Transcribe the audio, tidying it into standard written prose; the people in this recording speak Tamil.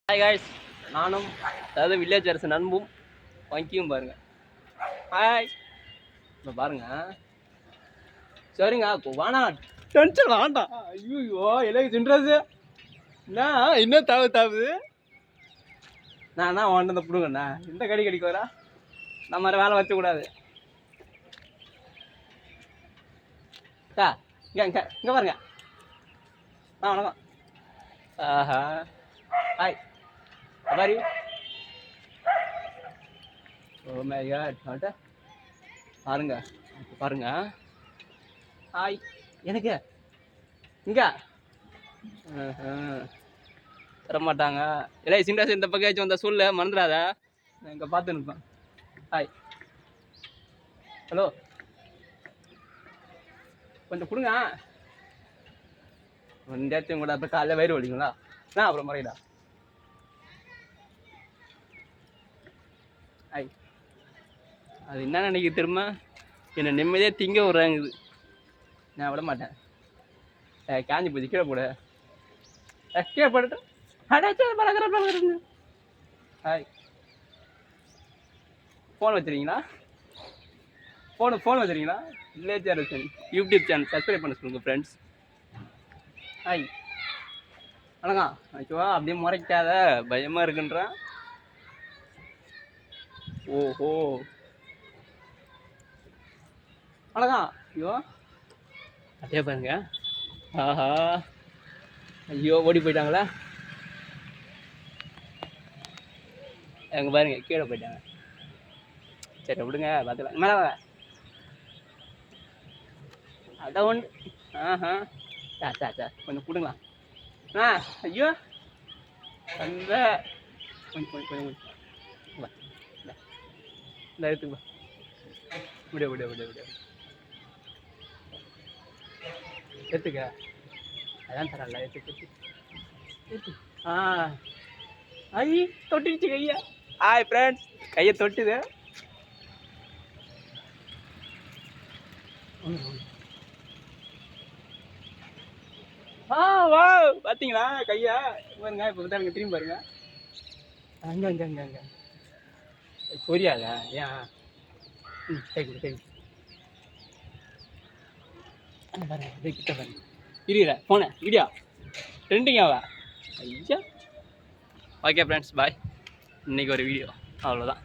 ஹாய் காய்ஸ், நானும் அதாவது வில்லேஜ் அரசு நண்பும் வங்கியும் பாருங்க. ஹாய், இப்போ பாருங்க. சரிங்க வானா டென்ஷன் வேண்டாம். ஐயோ எனக்கு சின்றது என்ன தாவுது நான் தான் வாண்ட பிடுங்கண்ணா இந்த கடி கடிக்க வரா நம்ம மாதிரி வேலை வச்சக்கூடாது. இங்கே இங்கே பாருங்க. வணக்கம். ஆஹா hi Paari. Oh my God பாருங்க பாருங்க. ஹாய் எனக்கு இங்க தரமாட்டாங்க. இல்லை சிண்டாஸ் இந்த பக்கம் வந்த சூழ்நிலை மறந்துடாத. நான் இங்கே பார்த்து நிற்பேன். ஹாய் ஹலோ கொஞ்சம் கொடுங்க. ரெண்டாச்சும் கூட அப்போ காலையில் வயிறு வலிங்களா நான் அப்புறம் முறையிடா. ஹாய் அது என்ன நினைக்க திரும்ப என்னை நிம்மதியாக திங்க விட்றாங்குது. நான் விட மாட்டேன். காஞ்சி போச்சு கீழே போட கீழே போட்டு பழகிறேன். ஹாய் ஃபோன் வச்சுருக்கீங்களா? ஃபோன் வச்சுருக்கீங்களா? வில்லேஜ் அரசன் யூடியூப் சேனல் சப்ஸ்கிரைப் பண்ண சொல்லுங்கள் ஃப்ரெண்ட்ஸ். ஹாய் வணக்கம். ஆக்சுவா அப்படியே முறைக்காத பயமாக இருக்குன்றான். ஓஹோ வணக்கம். ஐயோ அதே பாருங்க. ஆஹா ஐயோ ஓடி போயிட்டாங்களா? எங்க பாருங்க கீழே போயிட்டாங்க. சரி விடுங்க பார்த்துக்கலாம். மேலே வாங்க. அதான் ஒன்று. ஆஹா சார் கொஞ்சம் கொடுங்களா? ஐயோ அந்த கொஞ்சம் கொஞ்சம் கொஞ்சம் இந்த எடுத்துக்கு விட எடுத்துக்க. அதான் தரல எடுத்து. ஐ தொட்டுச்சு கையா. ஹாய் ஃப்ரெண்ட்ஸ், கையை தொட்டுது. வா பார்த்தீங்களா கையா பாருங்க. இப்போ பாருங்க திரும்பி பாருங்க. அங்கே புரியாதா? ஏன் சரி பாருங்க கிட்ட பாருங்க. இருக்கிற போன வீடியோ ட்ரெண்டிங்காவா? ஐயா ஓகே ஃப்ரெண்ட்ஸ் பாய். இன்றைக்கி ஒரு வீடியோ அவ்வளோதான்.